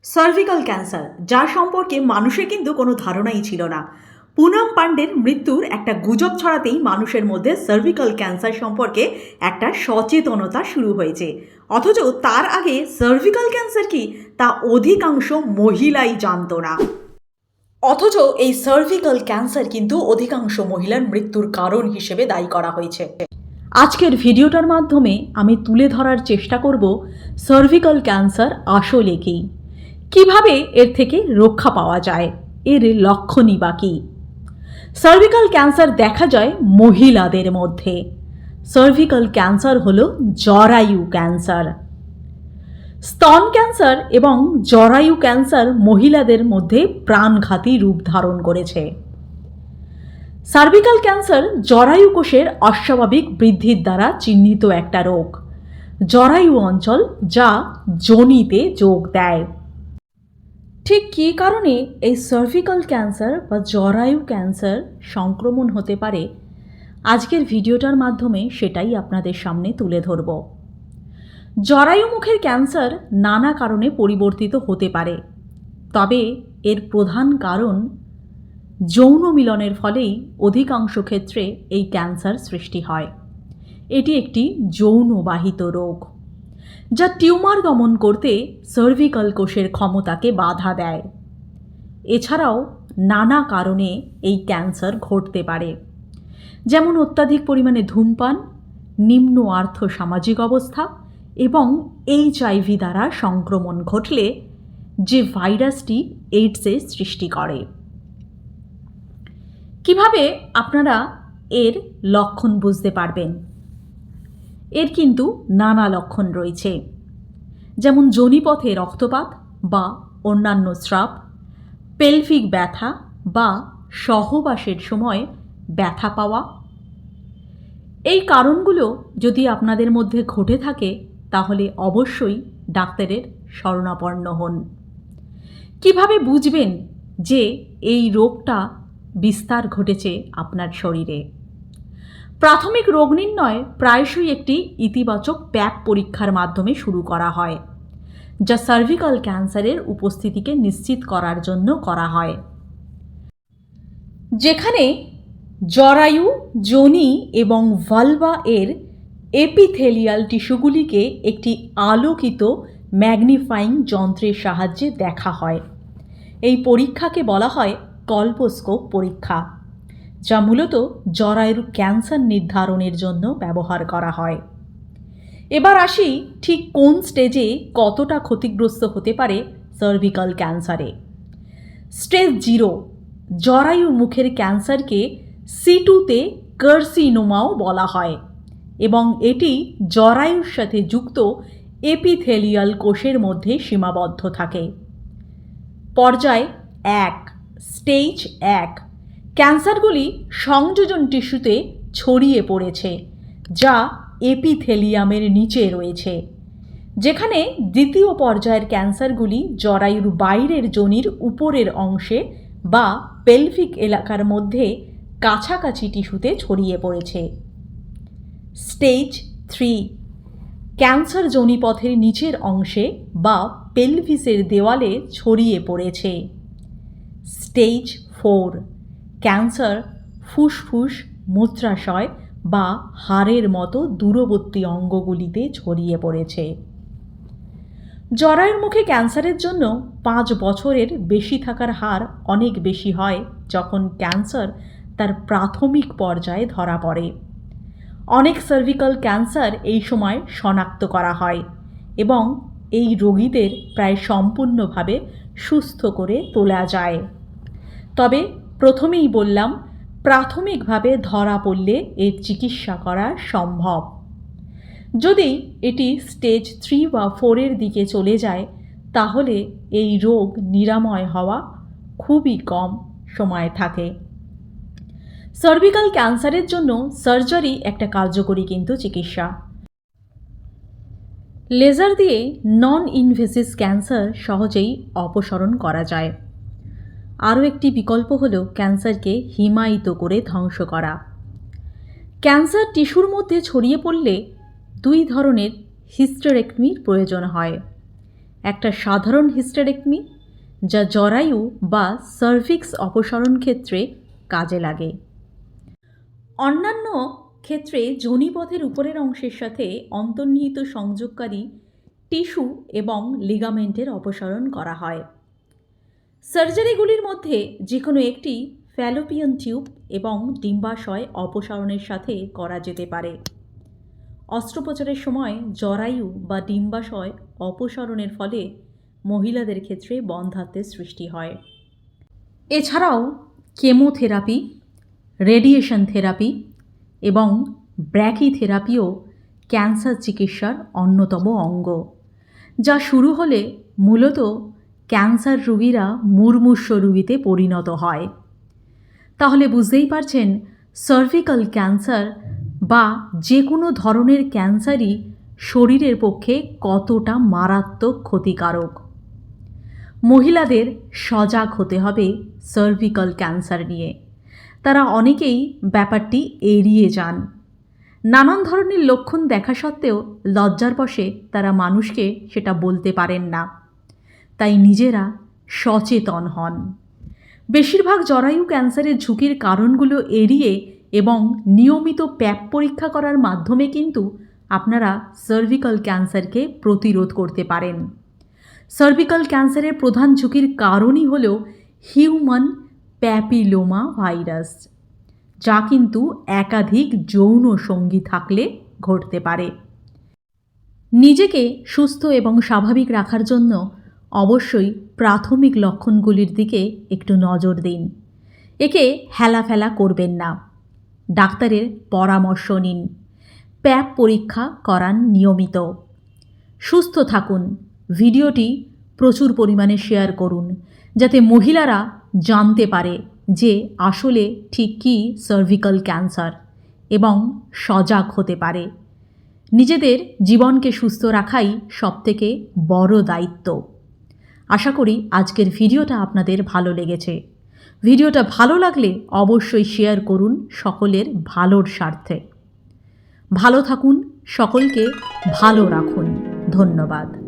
Cervical cancer, যার সম্পর্কে মানুষের কিন্তু কোনো ধারণাই ছিল না। পুনম পান্ডের মৃত্যুর একটা গুজব ছড়াতেই মানুষের মধ্যে সার্ভিক্যাল ক্যান্সার সম্পর্কে একটা সচেতনতা শুরু হয়েছে। অথচ তার আগে সার্ভিক্যাল ক্যান্সার কি তা অধিকাংশ মহিলাই জানতো না। অথচ এই সার্ভিক্যাল ক্যান্সার কিন্তু অধিকাংশ মহিলার মৃত্যুর কারণ হিসেবে দায়ী করা হয়েছে। আজকের ভিডিওটার মাধ্যমে আমি তুলে ধরার চেষ্টা করব সার্ভিক্যাল ক্যান্সার আসলে কী, কিভাবে এর থেকে রক্ষা পাওয়া যায়, এর লক্ষণই বা কী। সার্ভিক্যাল ক্যান্সার দেখা যায় মহিলাদের মধ্যে। সার্ভিক্যাল ক্যান্সার হলো জরায়ু ক্যান্সার। স্তন ক্যান্সার এবং জরায়ু ক্যান্সার মহিলাদের মধ্যে প্রাণঘাতী রূপ ধারণ করেছে। সার্ভিক্যাল ক্যান্সার জরায়ু কোষের অস্বাভাবিক বৃদ্ধির দ্বারা চিহ্নিত একটা রোগ, জরায়ু অঞ্চল, যা যোনিতে যোগ দেয়। ঠিক কী কারণে এই সার্ভিক্যাল ক্যান্সার বা জরায়ু ক্যান্সার সংক্রমণ হতে পারে, আজকের ভিডিওটার মাধ্যমে সেটাই আপনাদের সামনে তুলে ধরব। জরায়ু মুখের ক্যান্সার নানা কারণে পরিবর্তিত হতে পারে, তবে এর প্রধান কারণ যৌন মিলনের ফলেই অধিকাংশ ক্ষেত্রে এই ক্যান্সার সৃষ্টি হয়। এটি একটি যৌনবাহিত রোগ, যা টিউমার দমন করতে সার্ভিক্যাল কোষের ক্ষমতাকে বাধা দেয়। এছাড়াও নানা কারণে এই ক্যান্সার ঘটতে পারে, যেমন অত্যাধিক পরিমাণে ধূমপান, নিম্ন আর্থ সামাজিক অবস্থা এবং HIV দ্বারা সংক্রমণ ঘটলে যে ভাইরাসটি এইডসের সৃষ্টি করে। কিভাবে আপনারা এর লক্ষণ বুঝতে পারবেন? এর কিন্তু নানা লক্ষণ রয়েছে, যেমন যোনিপথে রক্তপাত বা অন্যান্য স্রাব, পেলভিক ব্যথা বা সহবাসের সময় ব্যথা পাওয়া। এই কারণগুলো যদি আপনাদের মধ্যে ঘটে থাকে তাহলে অবশ্যই ডাক্তারের শরণাপন্ন হন। কিভাবে বুঝবেন যে এই রোগটা বিস্তার ঘটেছে আপনার শরীরে? প্রাথমিক রোগ নির্ণয় প্রায়শই একটি ইতিবাচক প্যাপ পরীক্ষার মাধ্যমে শুরু করা হয়, যা সার্ভিক্যাল ক্যান্সারের উপস্থিতিকে নিশ্চিত করার জন্য করা হয়। যেখানে জরায়ু, যোনি এবং ভালভা এর এপিথেলিয়াল টিস্যুগুলিকে একটি আলোকিত ম্যাগনিফাইং যন্ত্রের সাহায্যে দেখা হয়। এই পরীক্ষাকে বলা হয় কল্পোস্কোপ পরীক্ষা, যা মূলত জরায়ুর ক্যান্সার নির্ধারণের জন্য ব্যবহার করা হয়। এবার আসি ঠিক কোন স্টেজে কতটা ক্ষতিগ্রস্ত হতে পারে সার্ভিক্যাল ক্যান্সারে। স্টেজ 0, জরায়ু মুখের ক্যান্সারকে C2-তে কার্সিনোমাও বলা হয় এবং এটি জরায়ুর সাথে যুক্ত এপিথেলিয়াল কোষের মধ্যে সীমাবদ্ধ থাকে। পর্যায় 1, স্টেজ 1, ক্যান্সারগুলি সংযোজন টিস্যুতে ছড়িয়ে পড়েছে, যা এপিথেলিয়ামের নিচে রয়েছে। যেখানে দ্বিতীয় পর্যায়ের ক্যান্সারগুলি জরায়ুর বাইরের যোনির উপরের অংশে বা পেলভিক এলাকার মধ্যে কাছাকাছি টিস্যুতে ছড়িয়ে পড়েছে। স্টেজ 3, ক্যান্সার যোনিপথের নিচের অংশে বা পেলভিসের দেওয়ালে ছড়িয়ে পড়েছে। স্টেজ 4, ক্যান্সার ফুসফুস, মূত্রাশয় বা হাড়ের মতো দূরবর্তী অঙ্গগুলিতে ছড়িয়ে পড়েছে। জরায়ুর মুখে ক্যান্সারের জন্য 5 বছরের বেশি থাকার হার অনেক বেশি হয় যখন ক্যান্সার তার প্রাথমিক পর্যায়ে ধরা পড়ে। অনেক সার্ভিক্যাল ক্যান্সার এই সময় শনাক্ত করা হয় এবং এই রোগীদের প্রায় সম্পূর্ণভাবে সুস্থ করে তোলা যায়। তবে প্রথমেই বললাম, প্রাথমিকভাবে ধরা পড়লে এর চিকিৎসা করা সম্ভব। যদি এটি স্টেজ 3 বা 4 এর দিকে চলে যায় তাহলে এই রোগ নিরাময় হওয়া খুবই কম সময় থাকে। সার্ভিক্যাল ক্যান্সারের জন্য সার্জারি একটা কার্যকরী কিন্তু চিকিৎসা। লেজার দিয়ে নন ইনভেসিভ ক্যান্সার সহজেই অপসারণ করা যায়। আরও একটি বিকল্প হলো ক্যান্সারকে হিমায়িত করে ধ্বংস করা। ক্যান্সার টিস্যুর মধ্যে ছড়িয়ে পড়লে 2 ধরনের হিস্টেরেক্টমির প্রয়োজন হয়। একটা সাধারণ হিস্টেরেক্টমি, যা জরায়ু বা সার্ভিক্স অপসারণ ক্ষেত্রে কাজে লাগে। অন্যান্য ক্ষেত্রে যোনিপথের উপরের অংশের সাথে অন্তর্নিহিত সংযোগকারী টিস্যু এবং লিগামেন্টের অপসারণ করা হয়। সার্জারিগুলির মধ্যে যে কোনো একটি ফ্যালোপিয়ান টিউব এবং ডিম্বাশয় অপসারণের সাথে করা যেতে পারে। অস্ত্রোপচারের সময় জরায়ু বা ডিম্বাশয় অপসারণের ফলে মহিলাদের ক্ষেত্রে বন্ধ্যাত্বের সৃষ্টি হয়। এছাড়াও কেমোথেরাপি, রেডিয়েশন থেরাপি এবং ব্র্যাকিথেরাপিও ক্যান্সার চিকিৎসার অন্যতম অঙ্গ, যা শুরু হলে মূলত ক্যান্সার রোগীরা মুমূর্ষু রোগীতে পরিণত হয়। তাহলে বুঝতেই পারছেন সার্ভিক্যাল ক্যান্সার বা যে কোনো ধরনের ক্যান্সারই শরীরের পক্ষে কতটা মারাত্মক ক্ষতিকারক। মহিলাদের সজাগ হতে হবে সার্ভিক্যাল ক্যান্সার নিয়ে। তারা অনেকেই ব্যাপারটি এড়িয়ে যান। নানান ধরনের লক্ষণ দেখা সত্ত্বেও লজ্জার বশে তারা মানুষকে সেটা বলতে পারেন না। তাই নিজেরা সচেতন হন। বেশিরভাগ জরায়ু ক্যান্সারের ঝুঁকির কারণগুলো এড়িয়ে এবং নিয়মিত প্যাপ পরীক্ষা করার মাধ্যমে কিন্তু আপনারা সার্ভিক্যাল ক্যান্সারকে প্রতিরোধ করতে পারেন। সার্ভিক্যাল ক্যান্সারের প্রধান ঝুঁকির কারণই হল হিউম্যান প্যাপিলোমা ভাইরাস, যা কিন্তু একাধিক যৌন সঙ্গী থাকলে ঘটতে পারে। নিজেকে সুস্থ এবং স্বাভাবিক রাখার জন্য অবশ্যই প্রাথমিক লক্ষণগুলির দিকে একটু নজর দিন। একে হেলাফেলা করবেন না। ডাক্তারের পরামর্শ নিন। প্যাপ পরীক্ষা করান নিয়মিত। সুস্থ থাকুন। ভিডিওটি প্রচুর পরিমাণে শেয়ার করুন, যাতে মহিলারা জানতে পারে যে আসলে ঠিক কী সার্ভিক্যাল ক্যান্সার এবং সজাগ হতে পারে। নিজেদের জীবনকে সুস্থ রাখাই সবথেকে বড় দায়িত্ব। আশা করি আজকের ভিডিওটা আপনাদের ভালো লেগেছে। ভিডিওটা ভালো লাগলে অবশ্যই শেয়ার করুন সকলের ভালোর স্বার্থে। ভালো থাকুন, সকলকে ভালো রাখুন। ধন্যবাদ।